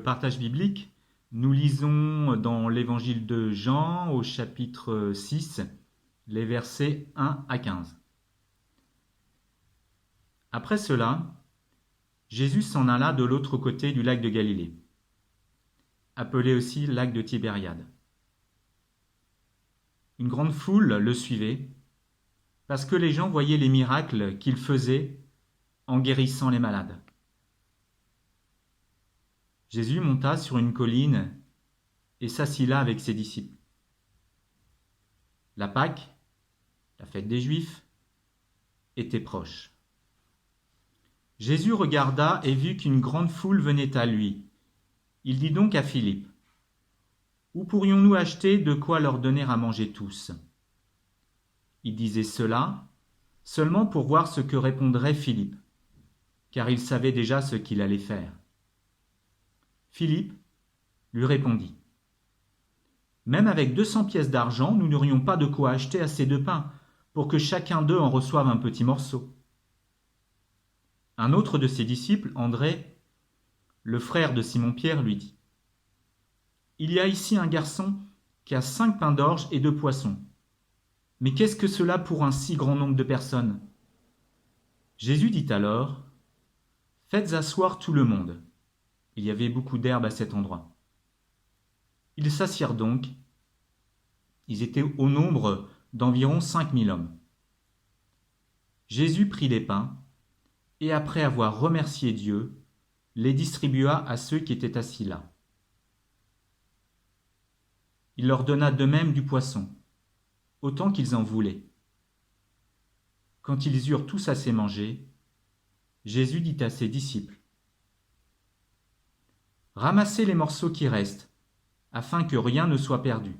partage biblique, nous lisons dans l'évangile de Jean au chapitre 6, les versets 1 à 15. Après cela, Jésus s'en alla de l'autre côté du lac de Galilée, appelé aussi lac de Tibériade. Une grande foule le suivait parce que les gens voyaient les miracles qu'il faisait en guérissant les malades. Jésus monta sur une colline et s'assit là avec ses disciples. La Pâque, la fête des Juifs, était proche. Jésus regarda et vit qu'une grande foule venait à lui. Il dit donc à Philippe, « Où pourrions-nous acheter de quoi leur donner à manger tous ?» Il disait cela seulement pour voir ce que répondrait Philippe, car il savait déjà ce qu'il allait faire. Philippe lui répondit, « Même avec 200 pièces d'argent, nous n'aurions pas de quoi acheter assez de pain pour que chacun d'eux en reçoive un petit morceau. » Un autre de ses disciples, André, le frère de Simon-Pierre, lui dit, « Il y a ici un garçon qui a 5 pains d'orge et 2 poissons. Mais qu'est-ce que cela pour un si grand nombre de personnes ?» Jésus dit alors, « Faites asseoir tout le monde. » Il y avait beaucoup d'herbe à cet endroit. Ils s'assirent donc. Ils étaient au nombre d'environ 5000 hommes. Jésus prit les pains et après avoir remercié Dieu, les distribua à ceux qui étaient assis là. Il leur donna de même du poisson, autant qu'ils en voulaient. Quand ils eurent tous assez mangé, Jésus dit à ses disciples, « Ramassez les morceaux qui restent, afin que rien ne soit perdu. »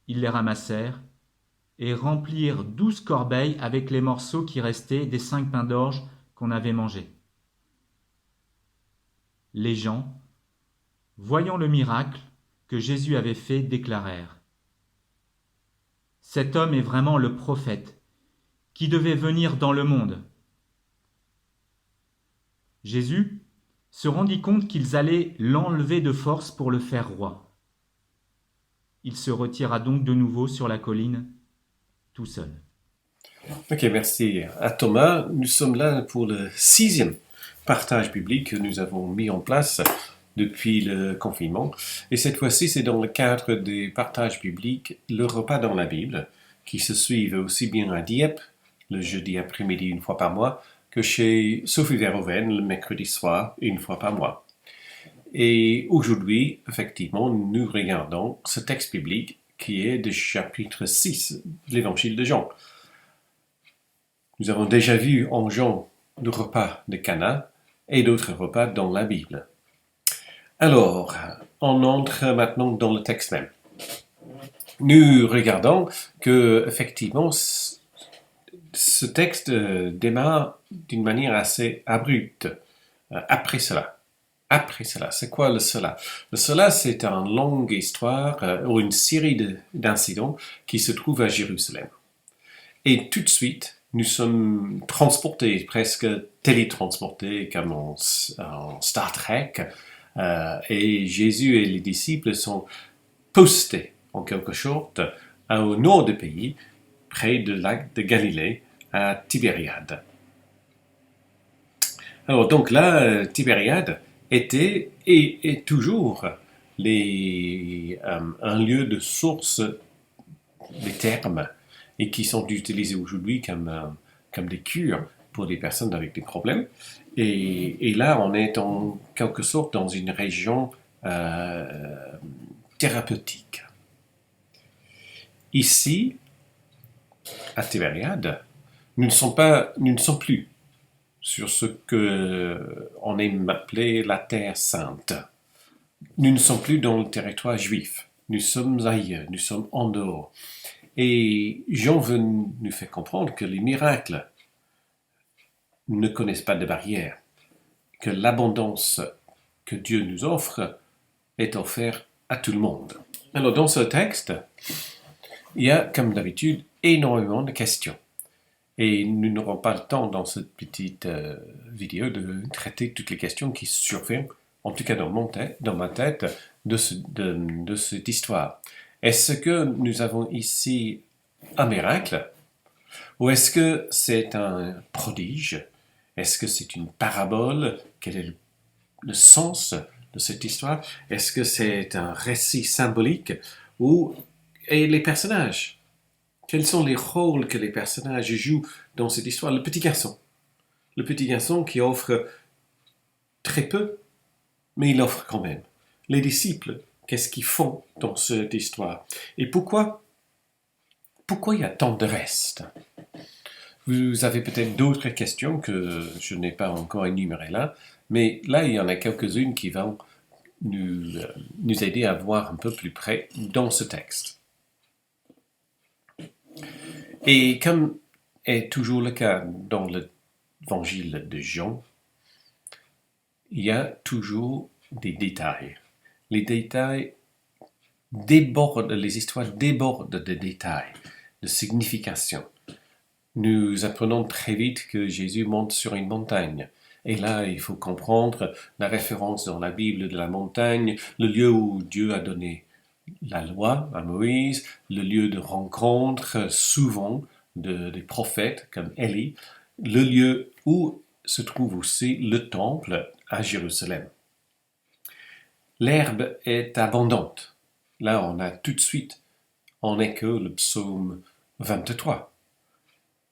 Ils les ramassèrent et remplirent 12 corbeilles avec les morceaux qui restaient des 5 pains d'orge qu'on avait mangés. Les gens, voyant le miracle que Jésus avait fait, déclarèrent, « Cet homme est vraiment le prophète qui devait venir dans le monde. » Jésus se rendit compte qu'ils allaient l'enlever de force pour le faire roi. Il se retira donc de nouveau sur la colline, tout seul. Ok, merci à Thomas. Nous sommes là pour le 6e partage biblique que nous avons mis en place depuis le confinement. Et cette fois-ci, c'est dans le cadre des partages bibliques, le repas dans la Bible, qui se suivent aussi bien à Dieppe, le jeudi après-midi une fois par mois, que chez Sophie Verhoeven le mercredi soir une fois par mois. Et aujourd'hui, effectivement, nous regardons ce texte biblique qui est du chapitre 6 de l'évangile de Jean. Nous avons déjà vu en Jean le repas de Cana et d'autres repas dans la Bible. Alors, on entre maintenant dans le texte même. Nous regardons que, effectivement, ce texte démarre d'une manière assez abrupte. Après cela, c'est quoi le cela? Le cela, c'est une longue histoire ou une série d'incidents qui se trouvent à Jérusalem. Et tout de suite, nous sommes transportés, presque télétransportés comme en Star Trek, et Jésus et les disciples sont postés, en quelque sorte, au nord du pays, près du lac de Galilée, à Tibériade. Alors donc là, Tibériade était et est toujours un lieu de source des termes et qui sont utilisés aujourd'hui comme des cures pour des personnes avec des problèmes. Et là, on est en quelque sorte dans une région thérapeutique. Ici, à Tibériade, nous ne sommes plus sur ce qu'on aime appeler la Terre Sainte. Nous ne sommes plus dans le territoire juif. Nous sommes ailleurs, nous sommes en dehors. Et Jean veut nous faire comprendre que les miracles ne connaissent pas de barrières, que l'abondance que Dieu nous offre est offerte à tout le monde. Alors dans ce texte, il y a comme d'habitude énormément de questions. Et nous n'aurons pas le temps dans cette petite vidéo de traiter toutes les questions qui surviennent en tout cas dans ma tête, de cette histoire. Est-ce que nous avons ici un miracle? Ou est-ce que c'est un prodige? Est-ce que c'est une parabole? Quel est le sens de cette histoire? Est-ce que c'est un récit symbolique? Et les personnages? Quels sont les rôles que les personnages jouent dans cette histoire? Le petit garçon. Le petit garçon qui offre très peu, mais il offre quand même. Les disciples, qu'est-ce qu'ils font dans cette histoire? Et pourquoi il y a tant de reste? Vous avez peut-être d'autres questions que je n'ai pas encore énumérées là, mais là, il y en a quelques-unes qui vont nous aider à voir un peu plus près dans ce texte. Et comme est toujours le cas dans l'évangile de Jean, il y a toujours des détails. Les détails débordent, les histoires débordent de détails, de signification. Nous apprenons très vite que Jésus monte sur une montagne. Et là, il faut comprendre la référence dans la Bible de la montagne, le lieu où Dieu a donné la loi à Moïse, le lieu de rencontre souvent des prophètes comme Élie, le lieu où se trouve aussi le temple à Jérusalem. L'herbe est abondante. Là, on a tout de suite en écho le psaume 23,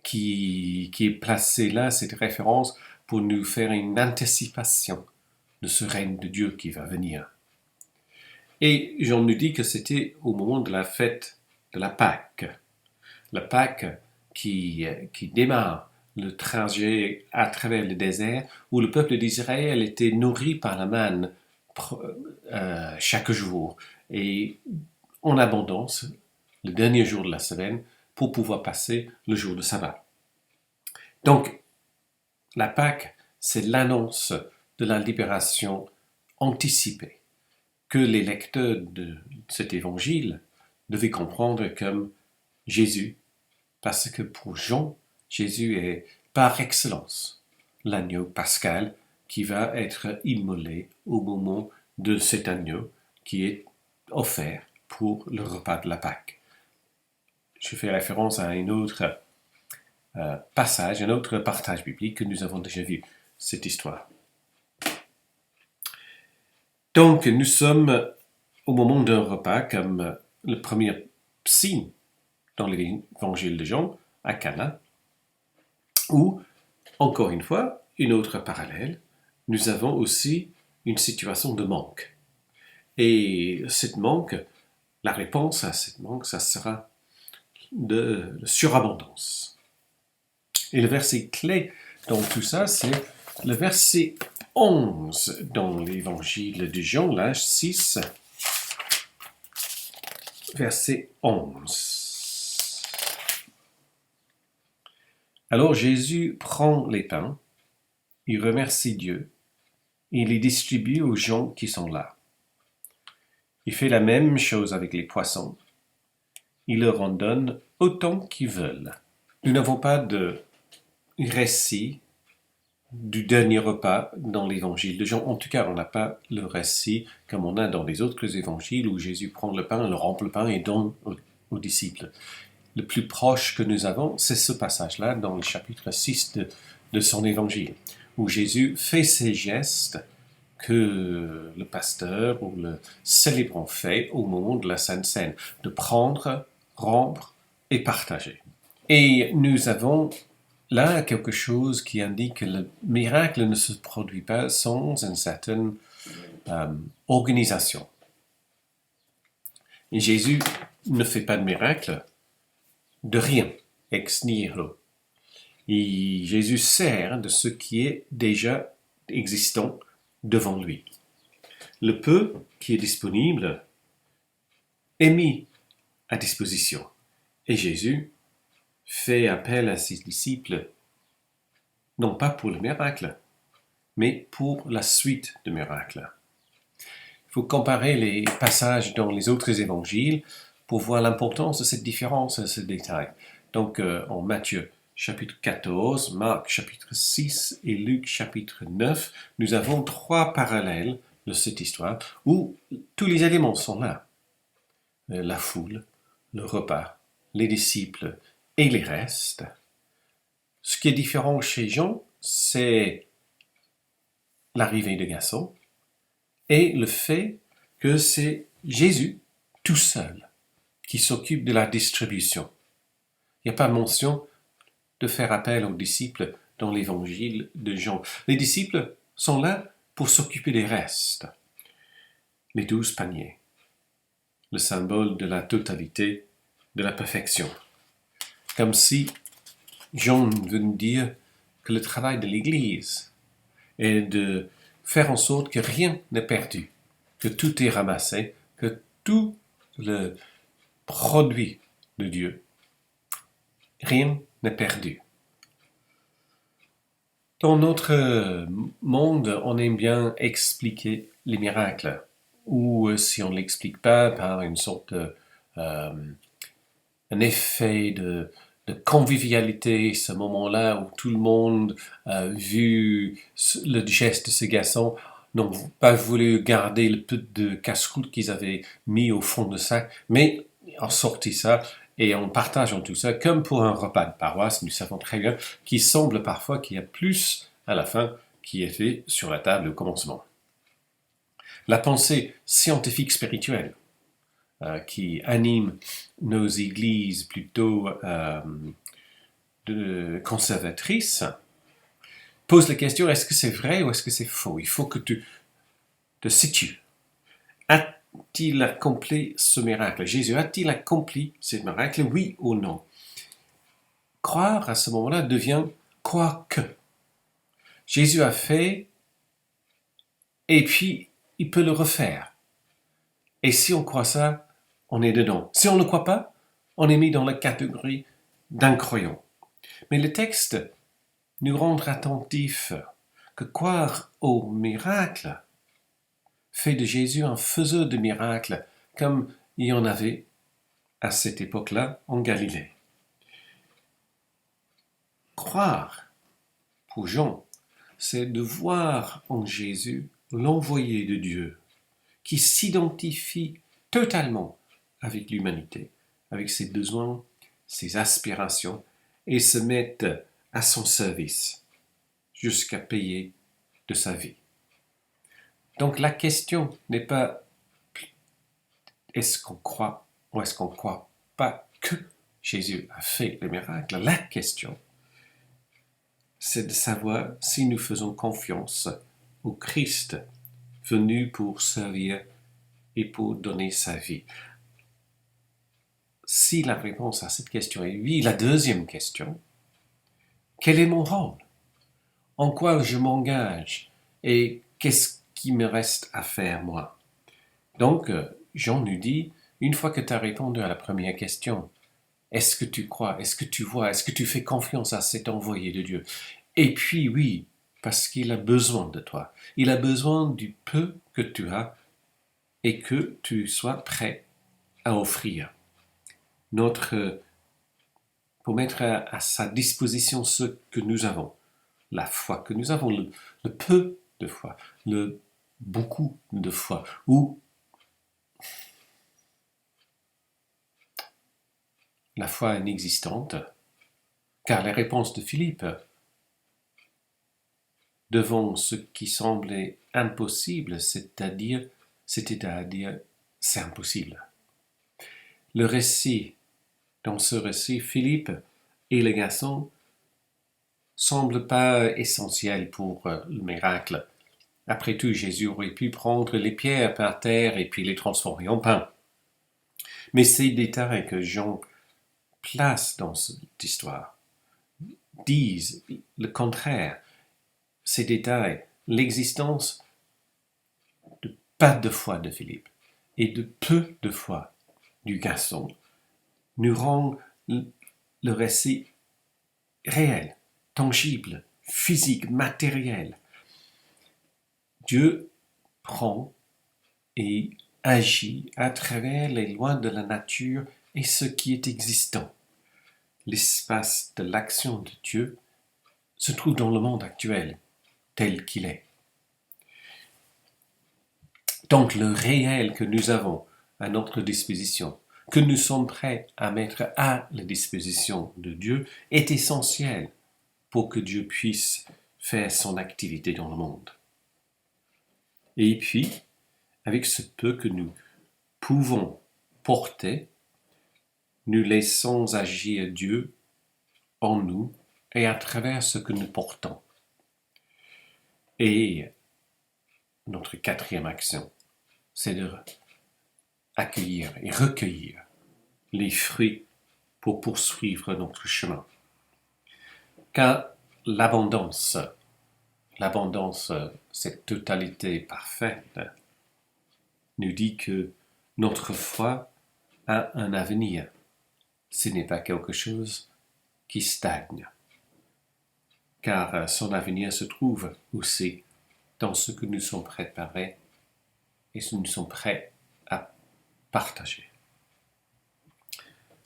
qui est placé là, cette référence, pour nous faire une anticipation de ce règne de Dieu qui va venir. Et Jean nous dit que c'était au moment de la fête de la Pâque. La Pâque qui démarre le trajet à travers le désert, où le peuple d'Israël était nourri par la manne chaque jour, et en abondance, le dernier jour de la semaine, pour pouvoir passer le jour de sabbat. Donc, la Pâque, c'est l'annonce de la libération anticipée, que les lecteurs de cet évangile devaient comprendre comme Jésus, parce que pour Jean, Jésus est par excellence l'agneau pascal qui va être immolé au moment de cet agneau qui est offert pour le repas de la Pâque. Je fais référence à un autre passage, un autre partage biblique que nous avons déjà vu, cette histoire. Donc, nous sommes au moment d'un repas comme le premier signe dans l'évangile de Jean, à Cana, où, encore une fois, une autre parallèle, nous avons aussi une situation de manque. Et la réponse à cette manque, ça sera de surabondance. Et le verset clé dans tout ça, c'est le verset 11 dans l'évangile de Jean, là, 6, verset 11. Alors Jésus prend les pains, il remercie Dieu, et il les distribue aux gens qui sont là. Il fait la même chose avec les poissons. Il leur en donne autant qu'ils veulent. Nous n'avons pas de récit du dernier repas dans l'évangile de Jean. En tout cas, on n'a pas le récit comme on a dans les autres évangiles où Jésus prend le pain, le remplit le pain et donne aux disciples. Le plus proche que nous avons, c'est ce passage-là dans le chapitre 6 de son évangile, où Jésus fait ces gestes que le pasteur ou le célébrant fait au moment de la Sainte Seine, de prendre, rompre et partager. Et nous avons là quelque chose qui indique que le miracle ne se produit pas sans une certaine organisation. Et Jésus ne fait pas de miracle de rien, ex nihilo. Et Jésus sert de ce qui est déjà existant devant lui. Le peu qui est disponible est mis à disposition. Et Jésus fait appel à ses disciples, non pas pour le miracle, mais pour la suite du miracle. Il faut comparer les passages dans les autres évangiles pour voir l'importance de cette différence, de ce détail. Donc, en Matthieu chapitre 14, Marc chapitre 6 et Luc chapitre 9, nous avons trois parallèles de cette histoire où tous les éléments sont là. La foule, le repas, les disciples et les restes. Ce qui est différent chez Jean, c'est l'arrivée de Gaston et le fait que c'est Jésus tout seul qui s'occupe de la distribution. Il n'y a pas mention de faire appel aux disciples dans l'évangile de Jean. Les disciples sont là pour s'occuper des restes. Les 12 paniers, le symbole de la totalité, de la perfection. Comme si Jean veut nous dire que le travail de l'Église est de faire en sorte que rien n'est perdu, que tout est ramassé, que tout le produit de Dieu, rien n'est perdu. Dans notre monde, on aime bien expliquer les miracles, ou si on ne l'explique pas par une sorte de, un effet de convivialité, ce moment-là où tout le monde a vu le geste de ce garçon, n'ont pas voulu garder le peu de casse-croûte qu'ils avaient mis au fond de sac, mais en sorti ça et en partageant tout ça, comme pour un repas de paroisse, nous savons très bien qu'il semble parfois qu'il y a plus à la fin qui est fait sur la table au commencement. La pensée scientifique spirituelle qui anime nos églises plutôt conservatrices pose la question, est-ce que c'est vrai ou est-ce que c'est faux? Il faut que tu te situes. A-t-il accompli ce miracle? Jésus a-t-il accompli ce miracle? Oui ou non? Croire à ce moment-là devient croire que. Jésus a fait et puis il peut le refaire. Et si on croit ça, on est dedans. Si on ne croit pas, on est mis dans la catégorie d'incroyants. Mais le texte nous rend attentifs que croire au miracle fait de Jésus un faiseur de miracles, comme il y en avait à cette époque-là en Galilée. Croire, pour Jean, c'est de voir en Jésus l'envoyé de Dieu, qui s'identifie totalement avec l'humanité, avec ses besoins, ses aspirations, et se met à son service, jusqu'à payer de sa vie. Donc la question n'est pas est-ce qu'on croit ou est-ce qu'on ne croit pas que Jésus a fait le miracle. La question, c'est de savoir si nous faisons confiance au Christ venu pour servir et pour donner sa vie. Si la réponse à cette question est oui, la deuxième question, quel est mon rôle? En quoi je m'engage? Et qu'est-ce qui me reste à faire, moi? Donc, Jean nous dit, une fois que tu as répondu à la première question, est-ce que tu crois? Est-ce que tu vois? Est-ce que tu fais confiance à cet envoyé de Dieu? Et puis oui, parce qu'il a besoin de toi. Il a besoin du peu que tu as et que tu sois prêt à offrir. Pour mettre à sa disposition ce que nous avons, la foi que nous avons, le peu de foi, le beaucoup de foi, ou la foi inexistante, car la réponse de Philippe, devant ce qui semblait impossible, c'était à dire, c'est impossible. Dans ce récit, Philippe et le garçon semblent pas essentiels pour le miracle. Après tout, Jésus aurait pu prendre les pierres par terre et puis les transformer en pain. Mais ces détails que Jean place dans cette histoire disent le contraire. Ces détails, l'existence de pas de foi de Philippe et de peu de foi du garçon nous rend le récit réel, tangible, physique, matériel. Dieu prend et agit à travers les lois de la nature et ce qui est existant. L'espace de l'action de Dieu se trouve dans le monde actuel, tel qu'il est. Donc le réel que nous avons à notre disposition, que nous sommes prêts à mettre à la disposition de Dieu, est essentiel pour que Dieu puisse faire son activité dans le monde. Et puis, avec ce peu que nous pouvons porter, nous laissons agir Dieu en nous et à travers ce que nous portons. Et notre quatrième action, c'est de accueillir et recueillir les fruits pour poursuivre notre chemin. Car l'abondance, cette totalité parfaite, nous dit que notre foi a un avenir. Ce n'est pas quelque chose qui stagne, car son avenir se trouve aussi dans ce que nous sommes préparés et ce que nous sommes prêts à partager.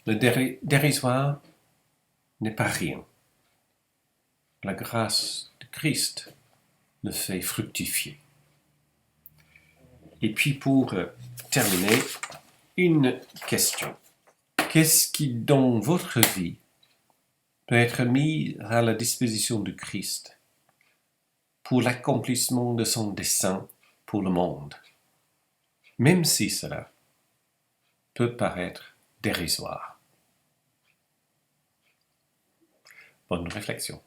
Le dérisoire n'est pas rien. La grâce de Christ le fait fructifier. Et puis pour terminer, une question. Qu'est-ce qui dans votre vie peut être mis à la disposition de Christ pour l'accomplissement de son dessein pour le monde, même si cela peut paraître dérisoire? Bonne réflexion.